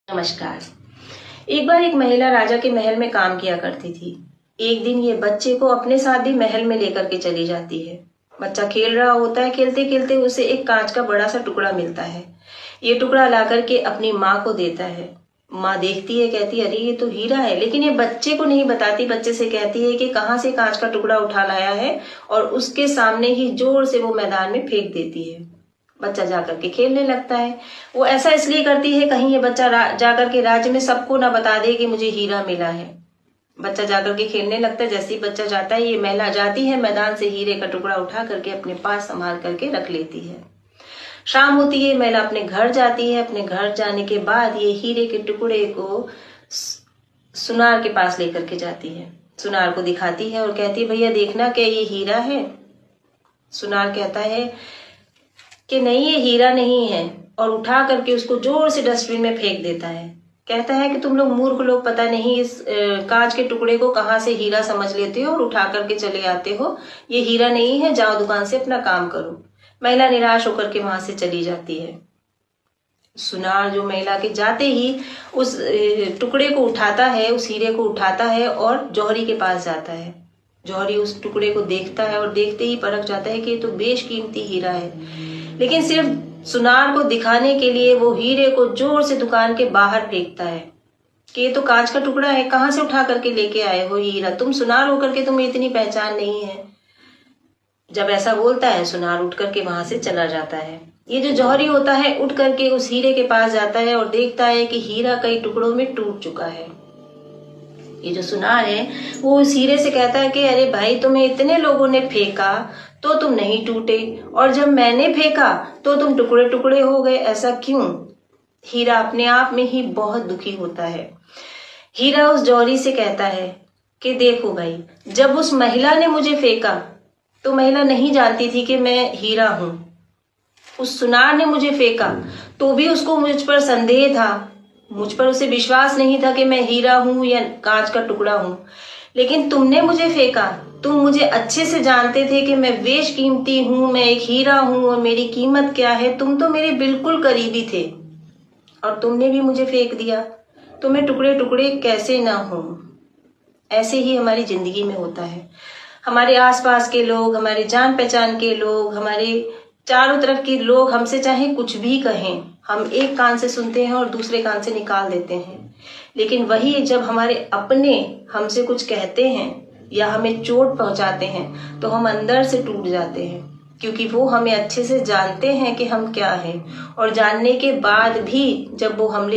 नमस्कार। एक बार एक महिला राजा के महल में काम किया करती थी। एक दिन ये बच्चे को अपने साथ भी महल में लेकर के चली जाती है। बच्चा खेल रहा होता है। खेलते खेलते उसे एक कांच का बड़ा सा टुकड़ा मिलता है। ये टुकड़ा ला करके अपनी माँ को देता है। माँ देखती है, कहती है अरे ये तो हीरा है, लेकिन ये बच्चे को नहीं बताती। बच्चे से कहती है कि कहाँ से कांच का टुकड़ा उठा लाया है, और उसके सामने ही जोर से वो मैदान में फेंक देती है। बच्चा जाकर के खेलने लगता है। वो ऐसा इसलिए करती है कहीं ये बच्चा जाकर के राज्य में सबको ना बता दे कि मुझे हीरा मिला है। बच्चा जाकर के खेलने लगता है। जैसे ही बच्चा जाता है, ये महिला जाती है मैदान से हीरे का टुकड़ा उठा करके अपने पास संभाल करके रख लेती है। शाम होती है, महिला अपने घर जाती है। अपने घर जाने के बाद ये हीरे के टुकड़े को सुनार के पास लेकर के जाती है। सुनार को दिखाती है और कहती है भैया देखना क्या ये हीरा है। सुनार कहता है कि नहीं ये हीरा नहीं है, और उठा करके उसको जोर से डस्टबिन में फेंक देता है। कहता है कि तुम लोग मूर्ख लोग, पता नहीं इस कांच के टुकड़े को कहाँ से हीरा समझ लेते हो और उठा करके चले आते हो। ये हीरा नहीं है, जाओ दुकान से अपना काम करो। महिला निराश होकर के वहां से चली जाती है। सुनार जो महिला के जाते ही उस टुकड़े को उठाता है, उस हीरे को उठाता है और जौहरी के पास जाता है। जौहरी उस टुकड़े को देखता है और देखते ही परख जाता है कि ये तो बेशकीमती हीरा है। लेकिन सिर्फ सुनार को दिखाने के लिए वो हीरे को जोर से दुकान के बाहर फेंकता है कि ये तो कांच का टुकड़ा है, कहाँ से उठा करके लेके आए हो हीरा, तुम सुनार होकर के तुम्हें इतनी पहचान नहीं है। जब ऐसा बोलता है, सुनार उठ करके वहां से चला जाता है। ये जो जौहरी होता है उठ करके उस हीरे के पास जाता है और देखता है कि हीरा कई टुकड़ों में टूट चुका है। ये जो सुनार है वो उस हीरे से कहता है कि अरे भाई, तुम्हें इतने लोगों ने फेंका तो तुम नहीं टूटे, और जब मैंने फेंका तो तुम टुकड़े टुकड़े हो गए, ऐसा क्यों। हीरा अपने आप में ही बहुत दुखी होता है। हीरा उस जौहरी से कहता है कि देखो भाई, जब उस महिला ने मुझे फेंका तो महिला नहीं जानती थी कि मैं हीरा हूं। उस सुनार ने मुझे फेंका तो भी उसको मुझ पर संदेह था, मुझ पर उसे विश्वास नहीं था कि मैं हीरा हूं या कांच का टुकड़ा हूं। लेकिन तुमने मुझे फेंका, तुम मुझे अच्छे से जानते थे कि मैं बेशकीमती हूं, मैं एक हीरा हूं और मेरी कीमत क्या है। तुम तो मेरे बिल्कुल करीबी थे और तुमने भी मुझे फेंक दिया, तो मैं टुकड़े टुकड़े कैसे ना हूं। ऐसे ही हमारी जिंदगी में होता है। हमारे आसपास के लोग, हमारे जान पहचान के लोग, हमारे चारों तरफ के लोग हमसे चाहे कुछ भी कहें, हम एक कान से सुनते हैं और दूसरे कान से निकाल देते हैं। लेकिन वही जब हमारे अपने हमसे कुछ कहते हैं या हमें चोट पहुंचाते हैं तो हम अंदर से टूट जाते हैं, क्योंकि वो हमें अच्छे से जानते हैं कि हम क्या हैं, और जानने के बाद भी जब वो हमले